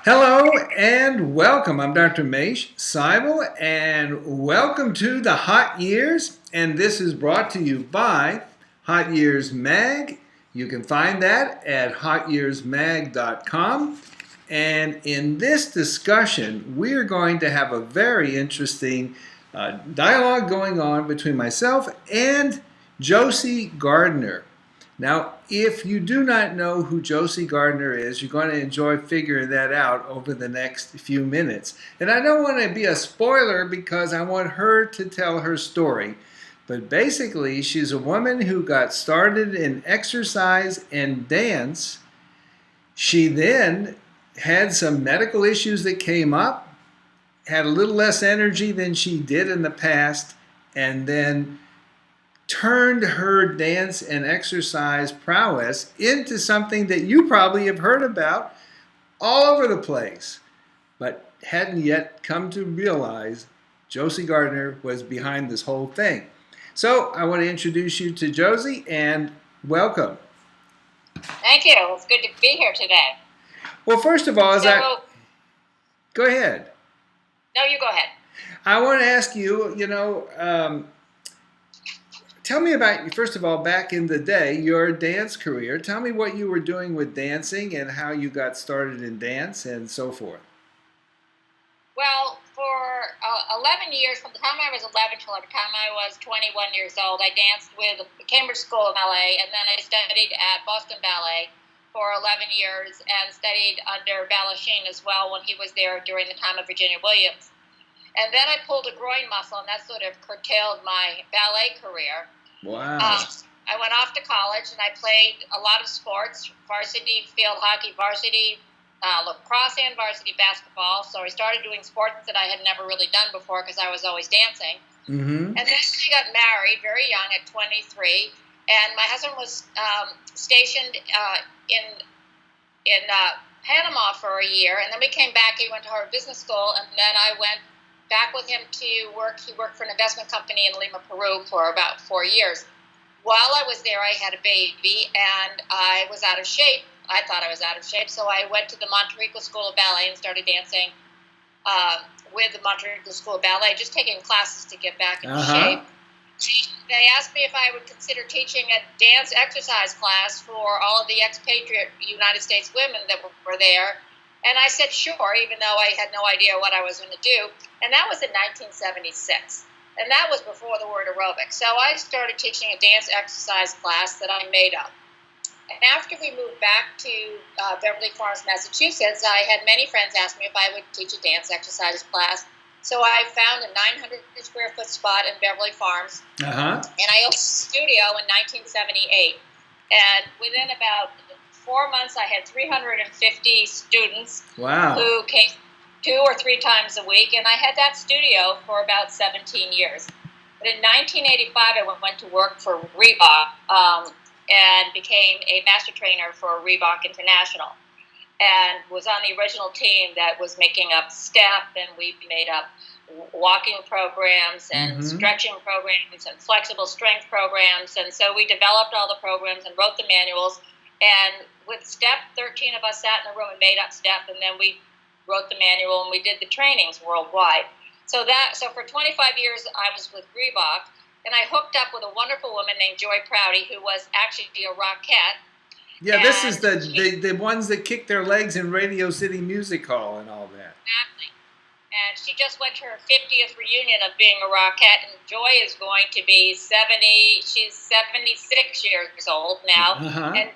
Hello and welcome. I'm Dr. Mache Seibel, and welcome to the Hot Years. And this is brought to you by Hot Years Mag. You can find that at hotyearsmag.com. And in this discussion, we're going to have a very interesting dialogue going on between myself and Josie Gardiner. Now, if you do not know who Josie Gardiner is, you're going to enjoy figuring that out over the next few minutes. And I don't want to be a spoiler because I want her to tell her story. But basically, she's a woman who got started in exercise and dance. She then had some medical issues that came up, had a little less energy than she did in the past, and then turned her dance and exercise prowess into something that you probably have heard about all over the place, but hadn't yet come to realize Josie Gardiner was behind this whole thing. So I want to introduce you to Josie and welcome. Thank you. It's good to be here today. Well, first of all, go ahead. No, you go ahead. I want to ask you, tell me about, first of all, back in the day, your dance career. Tell me what you were doing with dancing and how you got started in dance and so forth. Well, for 11 years, from the time I was 11 till the time I was 21 years old, I danced with the Cambridge School of Ballet, and then I studied at Boston Ballet for 11 years and studied under Balashine as well when he was there during the time of Virginia Williams. And then I pulled a groin muscle, and that sort of curtailed my ballet career. Wow. I went off to college, and I played a lot of sports, varsity field hockey, varsity lacrosse, and varsity basketball. So I started doing sports that I had never really done before because I was always dancing. Mm-hmm. And then I got married very young at 23, and my husband was stationed in Panama for a year, and then we came back. He went to Harvard Business School, and then I went back with him to work. He worked for an investment company in Lima, Peru for about 4 years. While I was there, I had a baby, and I was out of shape. I thought I was out of shape, so I went to the Monterey School of Ballet and started dancing with the Monterey School of Ballet, just taking classes to get back into shape. They asked me if I would consider teaching a dance exercise class for all of the expatriate United States women that were there. And I said, sure, even though I had no idea what I was going to do. And that was in 1976. And that was before the word aerobics. So I started teaching a dance exercise class that I made up. And after we moved back to Beverly Farms, Massachusetts, I had many friends ask me if I would teach a dance exercise class. So I found a 900 square foot spot in Beverly Farms. Uh-huh. And I opened a studio in 1978. And within about 4 months, I had 350 students. Wow. Who came 2 or 3 times a week, and I had that studio for about 17 years. But in 1985, I went to work for Reebok and became a master trainer for Reebok International, and was on the original team that was making up step, and we made up walking programs and stretching programs and flexible strength programs. And so we developed all the programs and wrote the manuals. And with step, 13 of us sat in a room and made up step, and then we wrote the manual and we did the trainings worldwide. So for 25 years I was with Reebok, and I hooked up with a wonderful woman named Joy Prouty, who was actually a Rockette. Yeah, this is the ones that kick their legs in Radio City Music Hall and all that. Exactly. And she just went to her 50th reunion of being a Rockette, and Joy is going to be 70. She's 76 years old now. Uh-huh. And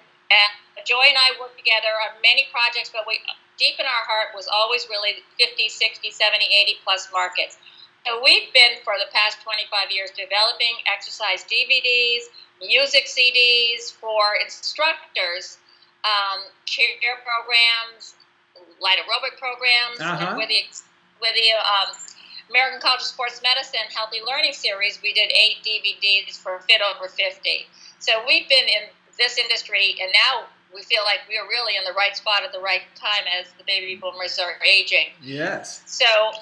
Joy and I worked together on many projects, but deep in our heart was always really 50, 60, 70, 80 plus markets. So we've been, for the past 25 years, developing exercise DVDs, music CDs for instructors, cheer programs, light aerobic programs, and with the American College of Sports Medicine Healthy Learning Series, we did 8 DVDs for Fit Over 50. So we've been in this industry, and now we feel like we are really in the right spot at the right time as the baby boomers are aging. Yes. So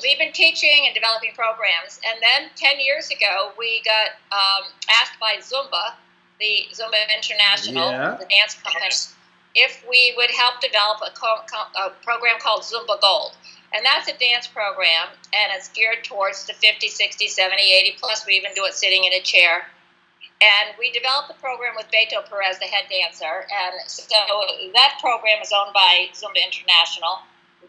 we've been teaching and developing programs. And then 10 years ago, we got asked by Zumba, the Zumba International, the dance company, if we would help develop a program called Zumba Gold. And that's a dance program, and it's geared towards the 50, 60, 70, 80 plus. We even do it sitting in a chair. And we developed the program with Beto Perez, the head dancer. And so that program is owned by Zumba International.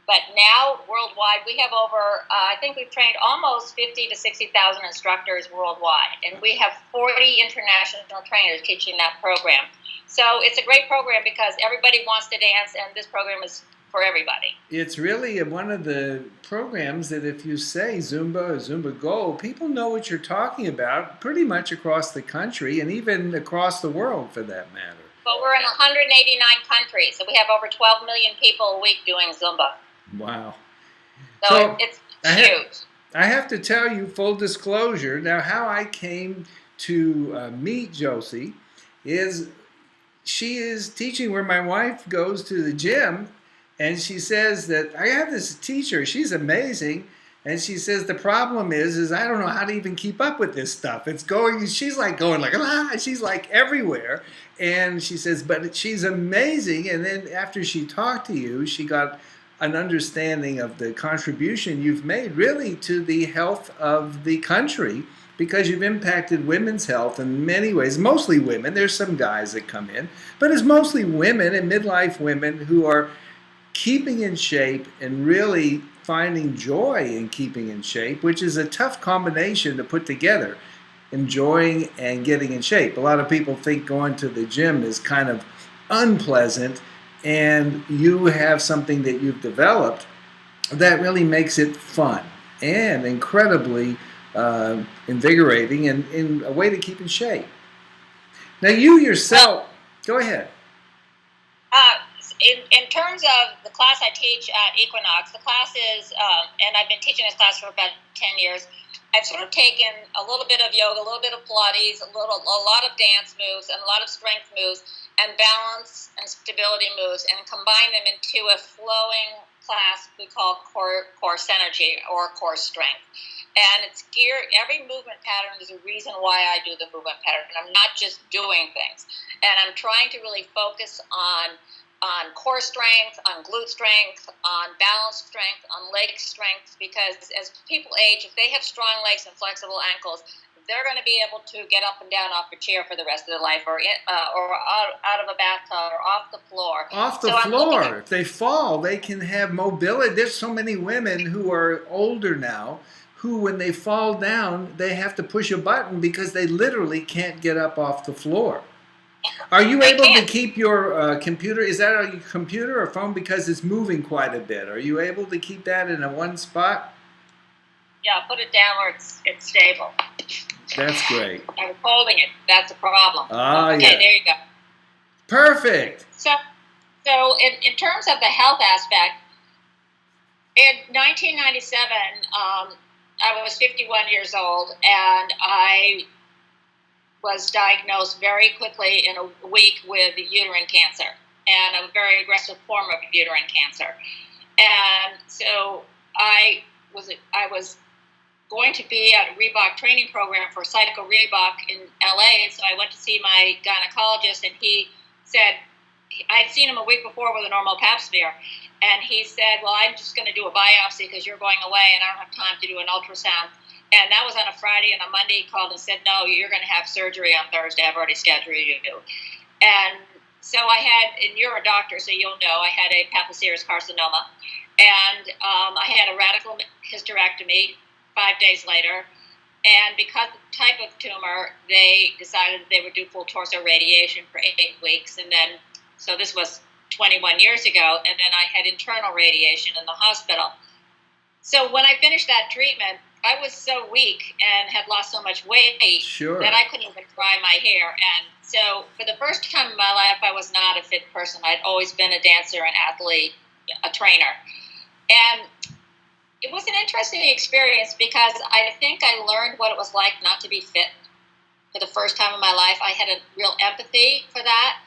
But now, worldwide, we have over, I think we've trained almost 50 to 60,000 instructors worldwide. And we have 40 international trainers teaching that program. So it's a great program because everybody wants to dance, and this program is for everybody. It's really one of the programs that if you say Zumba or Zumba Gold, people know what you're talking about pretty much across the country and even across the world for that matter. But we're in 189 countries, so we have over 12 million people a week doing Zumba. Wow. So it's huge. I have to tell you, full disclosure, now how I came to meet Josie is she is teaching where my wife goes to the gym, and she says that I have this teacher, she's amazing, and she says the problem is I don't know how to even keep up with this stuff. It's going, she's like going like, ah, she's like everywhere, and she says, but she's amazing. And then after she talked to you, she got an understanding of the contribution you've made really to the health of the country, because you've impacted women's health in many ways, mostly women. There's some guys that come in, but it's mostly women and midlife women who are keeping in shape and really finding joy in keeping in shape, which is a tough combination to put together, enjoying and getting in shape. A lot of people think going to the gym is kind of unpleasant, and you have something that you've developed that really makes it fun and incredibly invigorating and in a way to keep in shape. Now you yourself, go ahead. In terms of the class I teach at Equinox, the class is, and I've been teaching this class for about 10 years, I've sort of taken a little bit of yoga, a little bit of Pilates, a lot of dance moves, and a lot of strength moves, and balance and stability moves, and combine them into a flowing class we call core synergy or core strength. And it's geared, every movement pattern is a reason why I do the movement pattern. And I'm not just doing things. And I'm trying to really focus on core strength, on glute strength, on balance strength, on leg strength, because as people age, if they have strong legs and flexible ankles, they're going to be able to get up and down off a chair for the rest of their life, or out of a bathtub, or off the floor. Off the floor. If they fall, they can have mobility. There's so many women who are older now who, when they fall down, they have to push a button because they literally can't get up off the floor. Are you able to keep your computer, is that a computer or phone, because it's moving quite a bit? Are you able to keep that in a one spot? Yeah, put it down where it's stable. That's great. I'm holding it. That's a problem. Ah, okay, yeah. There you go. Perfect. So in terms of the health aspect, in 1997, I was 51 years old, and I was diagnosed very quickly in a week with uterine cancer, and a very aggressive form of uterine cancer. And so I was going to be at a Reebok training program for Psycho Reebok in LA, and so I went to see my gynecologist, and he said, I'd seen him a week before with a normal pap smear, and he said, well, I'm just going to do a biopsy because you're going away and I don't have time to do an ultrasound. And that was on a Friday, and on Monday he called and said, no, you're going to have surgery on Thursday. I've already scheduled you. And so I had, and you're a doctor, so you'll know, I had a papilloserous carcinoma, and I had a radical hysterectomy 5 days later. And because of the type of tumor, they decided that they would do full torso radiation for 8 weeks. And then, so this was 21 years ago, and then I had internal radiation in the hospital. So when I finished that treatment, I was so weak and had lost so much weight that I couldn't even dry my hair. And so for the first time in my life, I was not a fit person. I'd always been a dancer, an athlete, a trainer. And it was an interesting experience because I think I learned what it was like not to be fit for the first time in my life. I had a real empathy for that.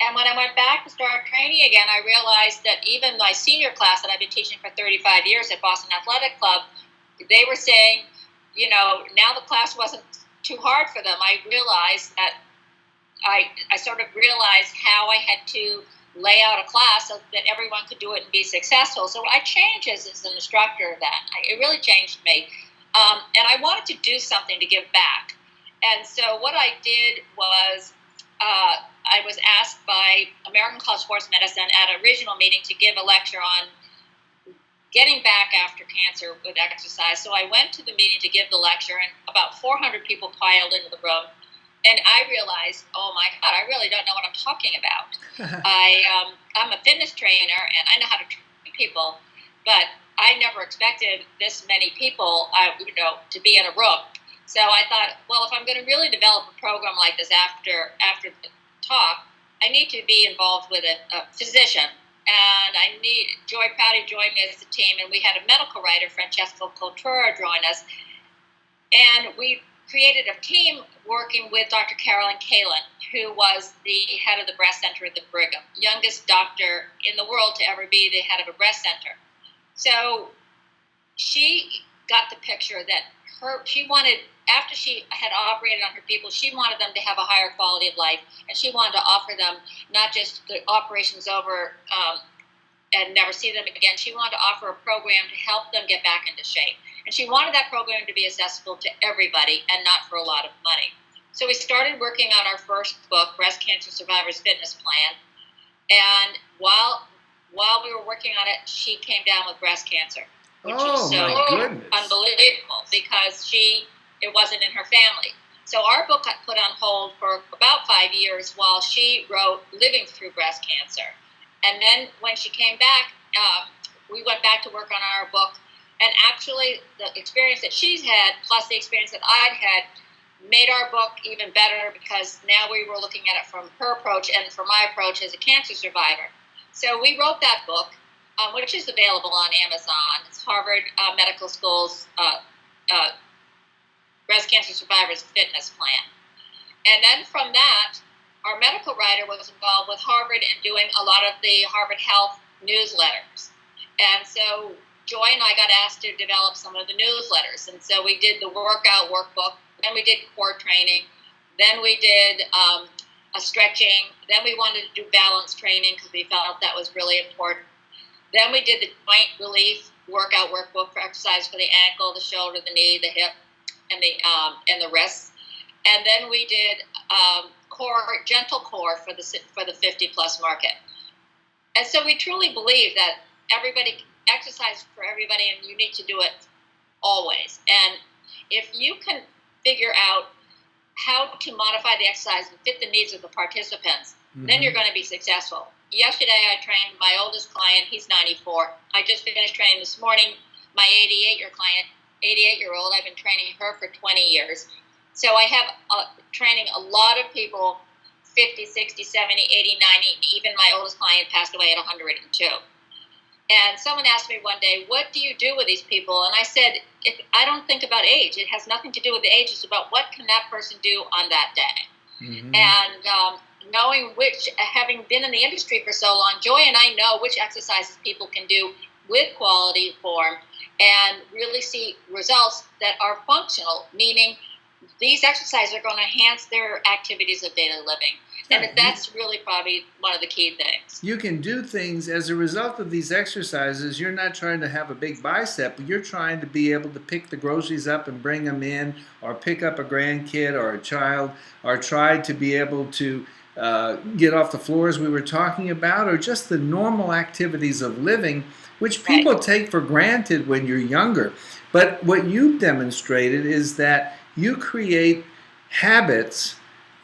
And when I went back to start training again, I realized that even my senior class that I've been teaching for 35 years at Boston Athletic Club, they were saying, you know, now the class wasn't too hard for them. I realized that I sort of realized how I had to lay out a class so that everyone could do it and be successful. So I changed as an instructor of that. It really changed me. And I wanted to do something to give back. And so what I did was I was asked by American College of Sports Medicine at a regional meeting to give a lecture on getting back after cancer with exercise. So I went to the meeting to give the lecture, and about 400 people piled into the room. And I realized, oh my God, I really don't know what I'm talking about. I'm a fitness trainer, and I know how to train people, but I never expected this many people, to be in a room. So I thought, well, if I'm going to really develop a program like this after the talk, I need to be involved with a physician. And Patty joined me as a team, and we had a medical writer, Francesco Cultura, join us. And we created a team working with Dr. Carolyn Kalin, who was the head of the breast center at the Brigham, youngest doctor in the world to ever be the head of a breast center. So she got the picture that she wanted, after she had operated on her people, she wanted them to have a higher quality of life, and she wanted to offer them not just the operations over and never see them again. She wanted to offer a program to help them get back into shape. And she wanted that program to be accessible to everybody and not for a lot of money. So we started working on our first book, Breast Cancer Survivors Fitness Plan. And while we were working on it, she came down with breast cancer, which is so unbelievable because it wasn't in her family. So our book got put on hold for about 5 years while she wrote Living Through Breast Cancer. And then when she came back, we went back to work on our book. And actually, the experience that she's had, plus the experience that I'd had, made our book even better because now we were looking at it from her approach and from my approach as a cancer survivor. So we wrote that book, which is available on Amazon. It's Harvard Medical School's Breast Cancer Survivors Fitness Plan. And then from that, our medical writer was involved with Harvard and doing a lot of the Harvard Health newsletters. And so Joy and I got asked to develop some of the newsletters. And so we did the workout workbook, then we did core training, then we did a stretching, then we wanted to do balance training because we felt that was really important. Then we did the joint relief workout workbook for exercise for the ankle, the shoulder, the knee, the hip, and the wrists. And then we did gentle core for the 50-plus market. And so we truly believe that exercise for everybody, and you need to do it always. And if you can figure out how to modify the exercise and fit the needs of the participants, then you're going to be successful. Yesterday, I trained my oldest client. He's 94. I just finished training this morning my 88-year-old. I've been training her for 20 years. So I have training a lot of people, 50, 60, 70, 80, 90. Even my oldest client passed away at 102. And someone asked me one day, what do you do with these people? And I said, I don't think about age. It has nothing to do with the age. It's about what can that person do on that day. And knowing having been in the industry for so long, Joy and I know which exercises people can do with quality form and really see results that are functional, meaning these exercises are going to enhance their activities of daily living. And that's really probably one of the key things. You can do things as a result of these exercises. You're not trying to have a big bicep, but you're trying to be able to pick the groceries up and bring them in, or pick up a grandkid or a child, or try to be able to get off the floors we were talking about, or just the normal activities of living, which people take for granted when you're younger. But what you've demonstrated is that you create habits,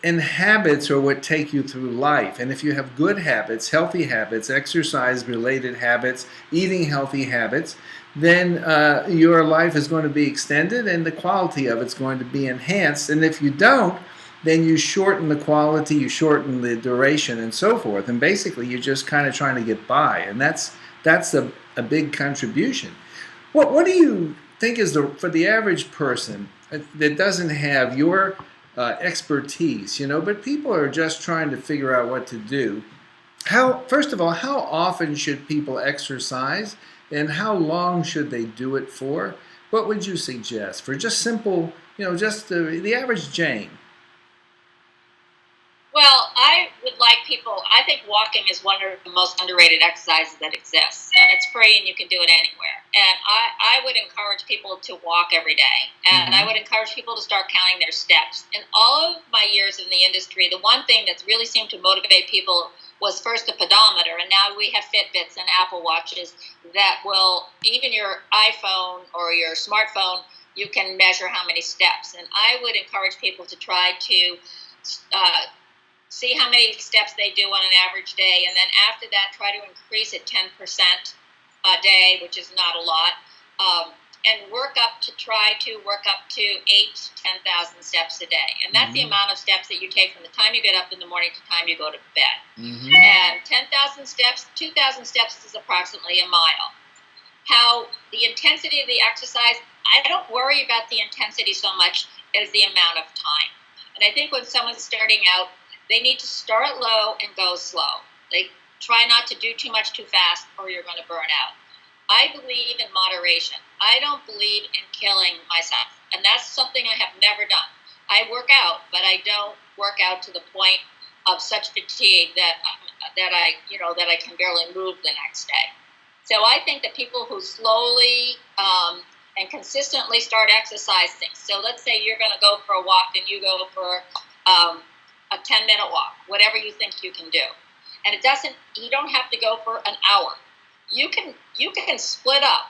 and habits are what take you through life. And if you have good habits, healthy habits, exercise-related habits, eating healthy habits, then your life is going to be extended and the quality of it's going to be enhanced. And if you don't, then you shorten the quality, you shorten the duration, and so forth. And basically, you're just kind of trying to get by. And that's a big contribution. What do you think is for the average person that doesn't have your expertise, but people are just trying to figure out what to do. First of all, how often should people exercise, and how long should they do it for? What would you suggest for just simple, just the average Jane? Well, I would like people, I think walking is one of the most underrated exercises that exists. And it's free and you can do it anywhere. And I would encourage people to walk every day. And I would encourage people to start counting their steps. In all of my years in the industry, the one thing that's really seemed to motivate people was first the pedometer. And now we have Fitbits and Apple Watches that will, even your iPhone or your smartphone, you can measure how many steps. And I would encourage people to try to see how many steps they do on an average day, and then after that, try to increase it 10% a day, which is not a lot, and work up to 8,000 to 10,000 steps a day. And that's the amount of steps that you take from the time you get up in the morning to the time you go to bed. And 10,000 steps, 2,000 steps is approximately a mile. How the intensity of the exercise, I don't worry about the intensity so much as the amount of time. And I think when someone's starting out, they need to start low and go slow. They try not to do too much too fast or you're going to burn out. I believe in moderation. I don't believe in killing myself. And that's something I have never done. I work out, but I don't work out to the point of such fatigue that I can barely move the next day. So I think that people who slowly and consistently start exercising. So let's say you're going to go for a walk and you go for a 10-minute walk, whatever you think you can do. And you don't have to go for an hour. You can split up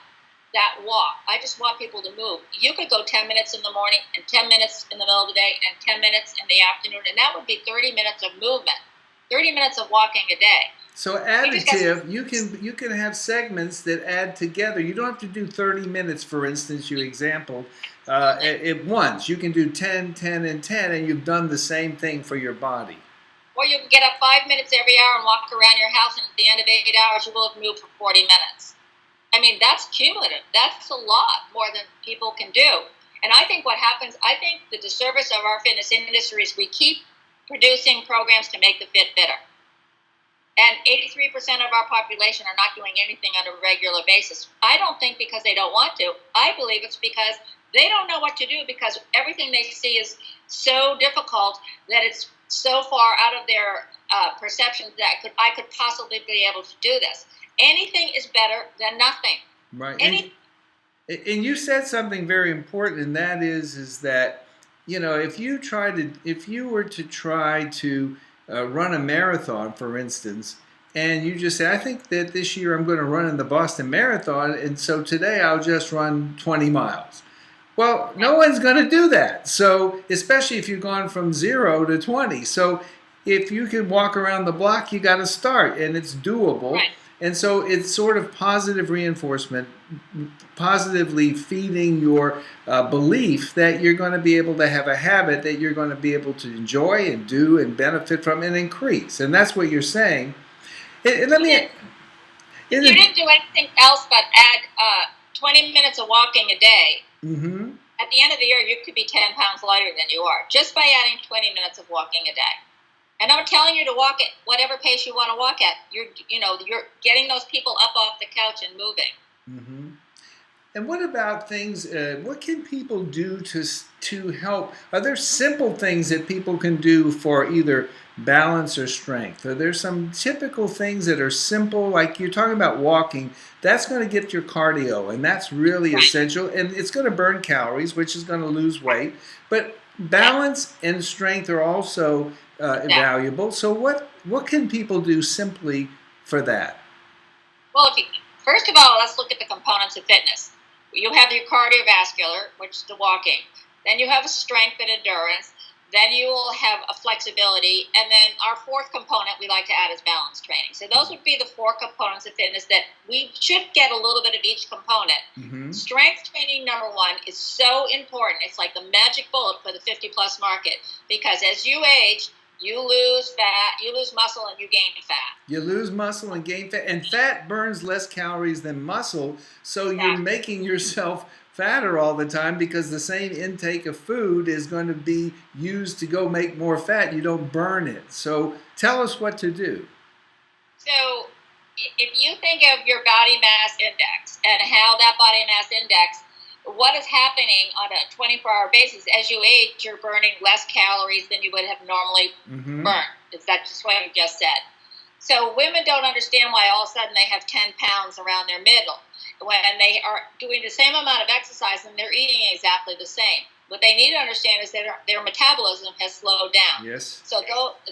that walk. I just want people to move. You could go 10 minutes in the morning and 10 minutes in the middle of the day and 10 minutes in the afternoon, and that would be 30 minutes of movement, 30 minutes of walking a day. So additive, you can have segments that add together. You don't have to do 30 minutes, for instance, you example, at once. You can do 10, 10, and 10, and you've done the same thing for your body. Or you can get up 5 minutes every hour and walk around your house, and at the end of 8 hours, you will have moved for 40 minutes. I mean, that's cumulative. That's a lot more than people can do. And I think what happens, I think the disservice of our fitness industry is we keep producing programs to make the fit fitter. And 83% of our population are not doing anything on a regular basis. I don't think because they don't want to. I believe it's because they don't know what to do, because everything they see is so difficult that it's so far out of their perception that I could possibly be able to do this. Anything is better than nothing. Right. And you said something very important, and that is that, if you were to try to run a marathon, for instance, and you just say, I think that this year I'm going to run in the Boston Marathon, and so today I'll just run 20 miles. Well, no one's going to do that. So, especially if you've gone from 0 to 20. So, if you can walk around the block, you got to start, and it's doable. Right. And so it's sort of positive reinforcement, positively feeding your belief that you're going to be able to have a habit that you're going to be able to enjoy and do and benefit from and increase. And that's what you're saying. You didn't do anything else but add 20 minutes of walking a day. Mm-hmm. At the end of the year, you could be 10 pounds lighter than you are just by adding 20 minutes of walking a day. And I'm telling you to walk at whatever pace you want to walk at. You're getting those people up off the couch and moving. Mm-hmm. And what about things? What can people do to help? Are there simple things that people can do for either balance or strength? Are there some typical things that are simple, like you're talking about walking? That's going to get your cardio, and that's really essential. And it's going to burn calories, which is going to lose weight. But balance and strength are also valuable. So what can people do simply for that? Well, first of all, let's look at the components of fitness. You have your cardiovascular, which is the walking. Then you have a strength and endurance. Then you will have a flexibility. And then our fourth component we like to add is balance training. So those would be the four components of fitness that we should get a little bit of each component. Mm-hmm. Strength training, number one, is so important. It's like the magic bullet for the 50-plus market, because as you age, you lose fat, you lose muscle, and you gain fat. You lose muscle and gain fat. And fat burns less calories than muscle, so you're making yourself fatter all the time because the same intake of food is going to be used to go make more fat. You don't burn it. So tell us what to do. So if you think of your body mass index and how that body mass index what is happening on a 24-hour basis, as you age, you're burning less calories than you would have normally burned. Is that just what you just said? So women don't understand why all of a sudden they have 10 pounds around their middle when they are doing the same amount of exercise and they're eating exactly the same. What they need to understand is that their metabolism has slowed down. Yes. So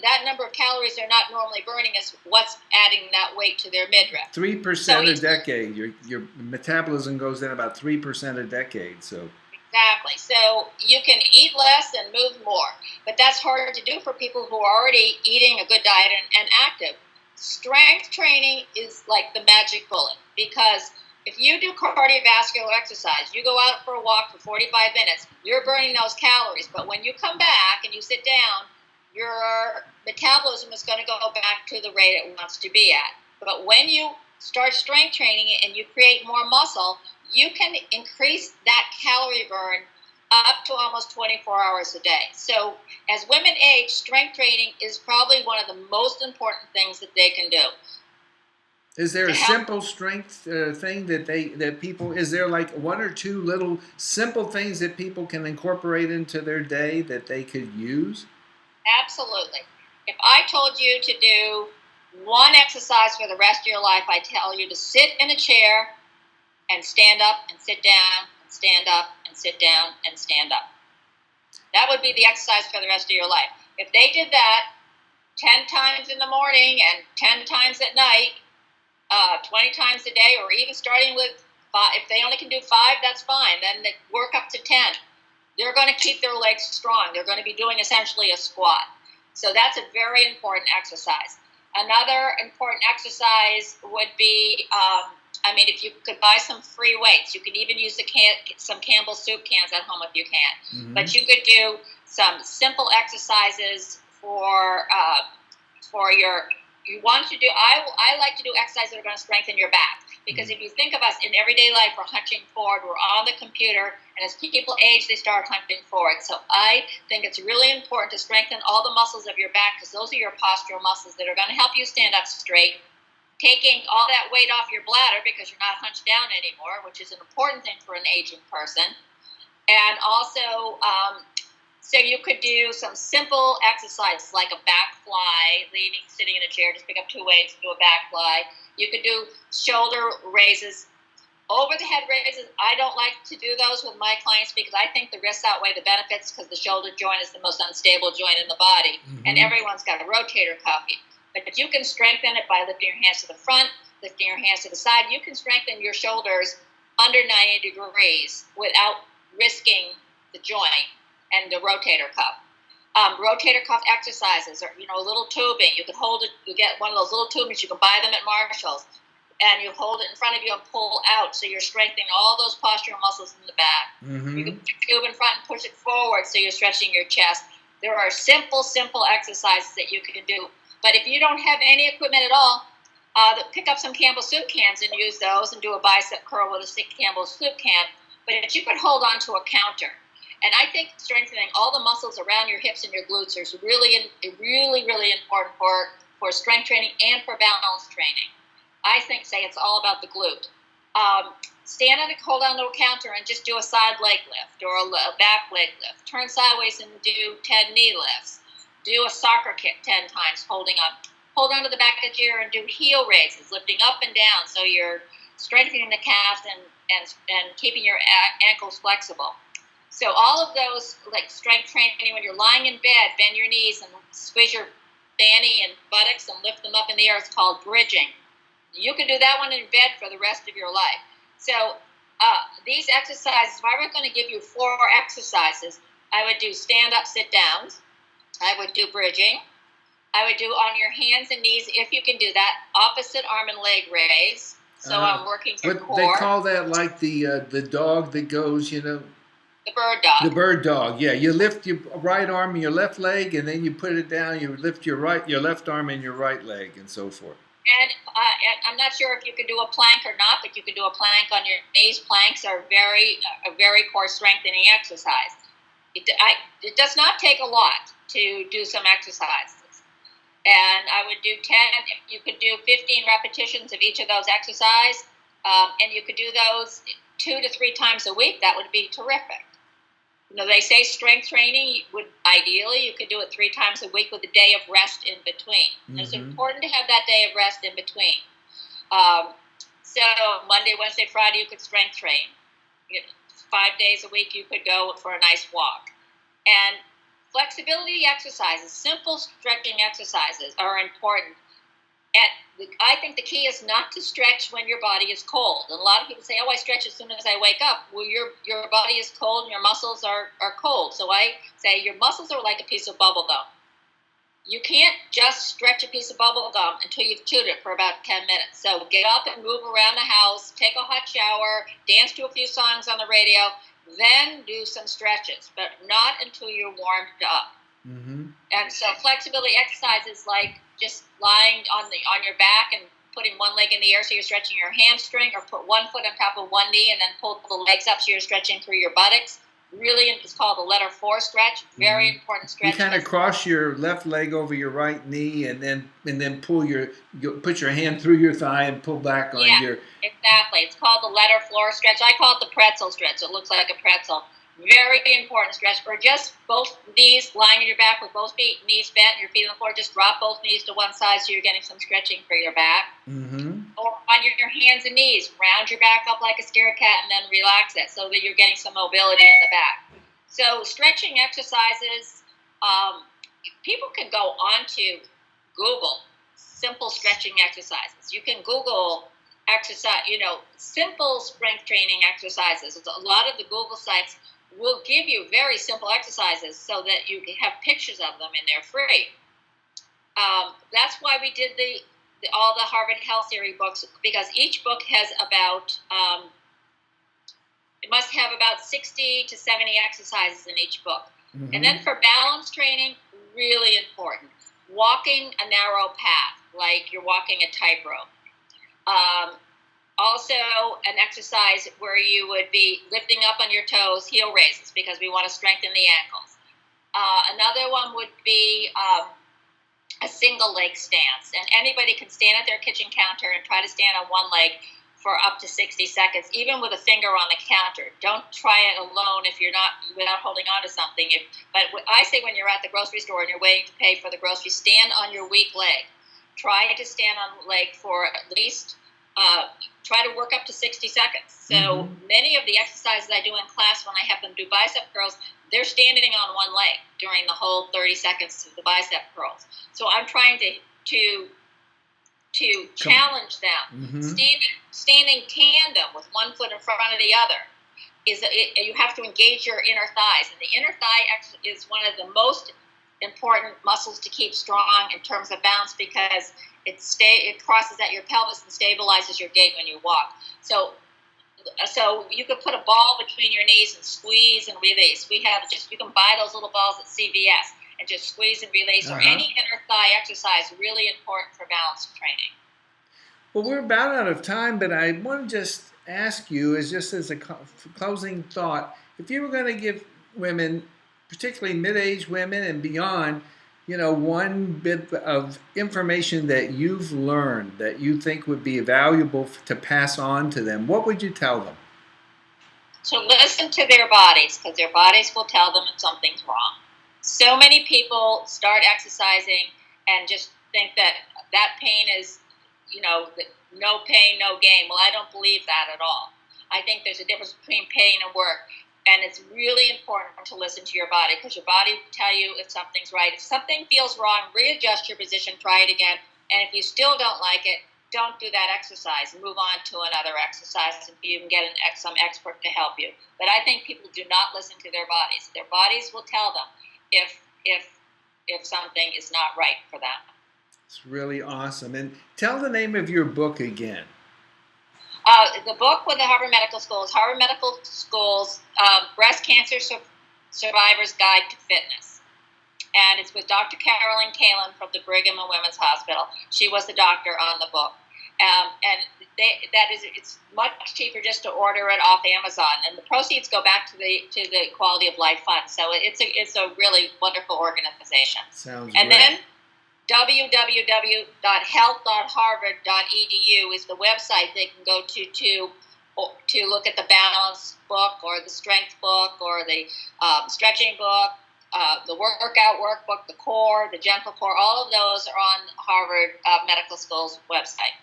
that number of calories they're not normally burning is what's adding that weight to their midriff. 3% a decade. Your metabolism goes down about 3% a decade. So exactly. So you can eat less and move more, but that's harder to do for people who are already eating a good diet and active. Strength training is like the magic bullet, because if you do cardiovascular exercise, you go out for a walk for 45 minutes, you're burning those calories. But when you come back and you sit down, your metabolism is going to go back to the rate it wants to be at. But when you start strength training and you create more muscle, you can increase that calorie burn up to almost 24 hours a day. So as women age, strength training is probably one of the most important things that they can do. Is there a simple strength thing that people, is there like one or two little simple things that people can incorporate into their day that they could use? Absolutely. If I told you to do one exercise for the rest of your life, I tell you to sit in a chair and stand up and sit down and stand up and sit down and stand up. That would be the exercise for the rest of your life. If they did that 10 times in the morning and 10 times at night, 20 times a day, or even starting with 5, if they only can do 5, that's fine. Then they work up to 10. They're going to keep their legs strong. They're going to be doing essentially a squat. So that's a very important exercise. Another important exercise would be, if you could buy some free weights, you can even use some Campbell's soup cans at home if you can. But you could do some simple exercises for your. You want to do. I like to do exercises that are going to strengthen your back, because if you think of us in everyday life, we're hunching forward, we're on the computer, and as people age, they start hunching forward. So I think it's really important to strengthen all the muscles of your back, because those are your postural muscles that are going to help you stand up straight, taking all that weight off your bladder because you're not hunched down anymore, which is an important thing for an aging person. And also, so you could do some simple exercises like a back fly, sitting in a chair, just pick up 2 weights, do a back fly. You could do shoulder raises, over the head raises. I don't like to do those with my clients because I think the risks outweigh the benefits, because the shoulder joint is the most unstable joint in the body, and everyone's got a rotator cuff. But if you can strengthen it by lifting your hands to the front, lifting your hands to the side, you can strengthen your shoulders under 90 degrees without risking the joint and the rotator cuff. Rotator cuff exercises are, a little tubing. You can hold it. You get one of those little tubings. You can buy them at Marshall's, and you hold it in front of you and pull out, so you're strengthening all those postural muscles in the back. You can put the tube in front and push it forward, so you're stretching your chest. There are simple exercises that you can do. But if you don't have any equipment at all, pick up some Campbell's soup cans and use those, and do a bicep curl with a Campbell's soup can. But you could hold on to a counter. And I think strengthening all the muscles around your hips and your glutes is really important for strength training and for balance training. I think, it's all about the glute. Stand on hold on to a counter and just do a side leg lift or a back leg lift. Turn sideways and do 10 knee lifts. Do a soccer kick 10 times, holding up. Hold on to the back of the chair and do heel raises, lifting up and down, so you're strengthening the calves and keeping your ankles flexible. So all of those, like strength training, when you're lying in bed, bend your knees and squeeze your fanny and buttocks and lift them up in the air. It's called bridging. You can do that one in bed for the rest of your life. So these exercises, if I were going to give you 4 exercises, I would do stand up, sit downs. I would do bridging. I would do on your hands and knees, if you can do that, opposite arm and leg raise. So I'm working your core. They call that like the dog that goes, The bird dog. The bird dog, yeah. You lift your right arm and your left leg, and then you put it down. You lift your left arm and your right leg, and so forth. And I'm not sure if you can do a plank or not, but you can do a plank on your knees. Planks are a very core strengthening exercise. It does not take a lot to do some exercises. And I would do 10. You could do 15 repetitions of each of those exercises, and you could do those 2 to 3 times a week, that would be terrific. They say strength training would ideally you could do it 3 times a week with a day of rest in between. Mm-hmm. It's important to have that day of rest in between. So Monday, Wednesday, Friday, you could strength train. 5 days a week, you could go for a nice walk. And flexibility exercises, simple stretching exercises are important. And I think the key is not to stretch when your body is cold. And a lot of people say, I stretch as soon as I wake up. Well, your body is cold and your muscles are cold. So I say your muscles are like a piece of bubble gum. You can't just stretch a piece of bubble gum until you've chewed it for about 10 minutes. So get up and move around the house, take a hot shower, dance to a few songs on the radio, then do some stretches, but not until you're warmed up. Mm-hmm. And so flexibility exercises like just lying on your back and putting one leg in the air so you're stretching your hamstring, or put one foot on top of one knee and then pull the legs up so you're stretching through your buttocks. Really, it's called the letter 4 stretch. Very important stretch. You kind of cross your left leg over your right knee and then put your hand through your thigh and pull back on your. Exactly. It's called the letter 4 stretch. I call it the pretzel stretch. It looks like a pretzel. Very important stretch. Or just both knees lying on your back with both knees bent, your feet on the floor. Just drop both knees to one side so you're getting some stretching for your back. Mm-hmm. Or on your hands and knees, round your back up like a scared cat and then relax it so that you're getting some mobility in the back. So stretching exercises, people can go onto Google simple stretching exercises. You can Google exercise, simple strength training exercises. A lot of the Google sites will give you very simple exercises so that you can have pictures of them and they're free. That's why we did all the Harvard Health Theory books, because each book has it must have about 60 to 70 exercises in each book. Mm-hmm. And then for balance training, really important. Walking a narrow path, like you're walking a tightrope. Also, an exercise where you would be lifting up on your toes, heel raises, because we want to strengthen the ankles. Another one would be a single leg stance. And anybody can stand at their kitchen counter and try to stand on one leg for up to 60 seconds, even with a finger on the counter. Don't try it alone if you're not, without holding on to something. But I say when you're at the grocery store and you're waiting to pay for the groceries, stand on your weak leg. Try to stand on the leg for at least, try to work up to 60 seconds. So many of the exercises I do in class when I have them do bicep curls, they're standing on one leg during the whole 30 seconds of the bicep curls. So I'm trying to challenge them. Standing tandem with one foot in front of the other you have to engage your inner thighs, and the inner thigh is one of the most important muscles to keep strong in terms of balance, because it crosses at your pelvis and stabilizes your gait when you walk. So you could put a ball between your knees and squeeze and release. You can buy those little balls at CVS and just squeeze and release, or any inner thigh exercise, really important for balance training. Well, we're about out of time, but I want to just ask you, as a closing thought, if you were going to give women, particularly mid-aged women and beyond, one bit of information that you've learned that you think would be valuable to pass on to them, what would you tell them? To listen to their bodies, because their bodies will tell them if something's wrong. So many people start exercising and just think that pain is, no pain, no gain. Well, I don't believe that at all. I think there's a difference between pain and work. And it's really important to listen to your body, because your body will tell you if something's right. If something feels wrong, readjust your position, try it again. And if you still don't like it, don't do that exercise. Move on to another exercise and you can get some expert to help you. But I think people do not listen to their bodies. Their bodies will tell them if something is not right for them. It's really awesome. And tell the name of your book again. The book with the Harvard Medical School is Harvard Medical School's Breast Cancer Survivor's Guide to Fitness. And it's with Dr. Carolyn Kalin from the Brigham and Women's Hospital. She was the doctor on the book. It's much cheaper just to order it off Amazon. And the proceeds go back to the Quality of Life Fund. So it's a really wonderful organization. Sounds and great. Then www.health.harvard.edu is the website they can go to to look at the balance book or the strength book or the stretching book, the workout workbook, the core, the gentle core. All of those are on Harvard Medical School's website.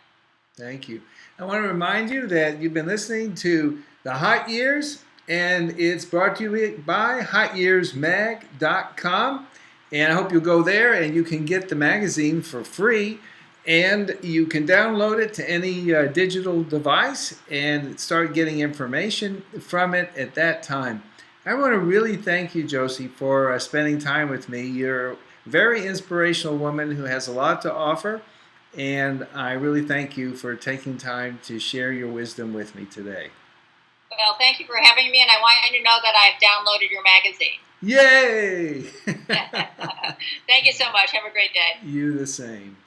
Thank you. I want to remind you that you've been listening to The Hot Years, and it's brought to you by hotyearsmag.com. And I hope you'll go there and you can get the magazine for free. And you can download it to any digital device and start getting information from it at that time. I want to really thank you, Josie, for spending time with me. You're a very inspirational woman who has a lot to offer. And I really thank you for taking time to share your wisdom with me today. Well, thank you for having me, and I want you to know that I've downloaded your magazine. Yay! Thank you so much. Have a great day. You the same.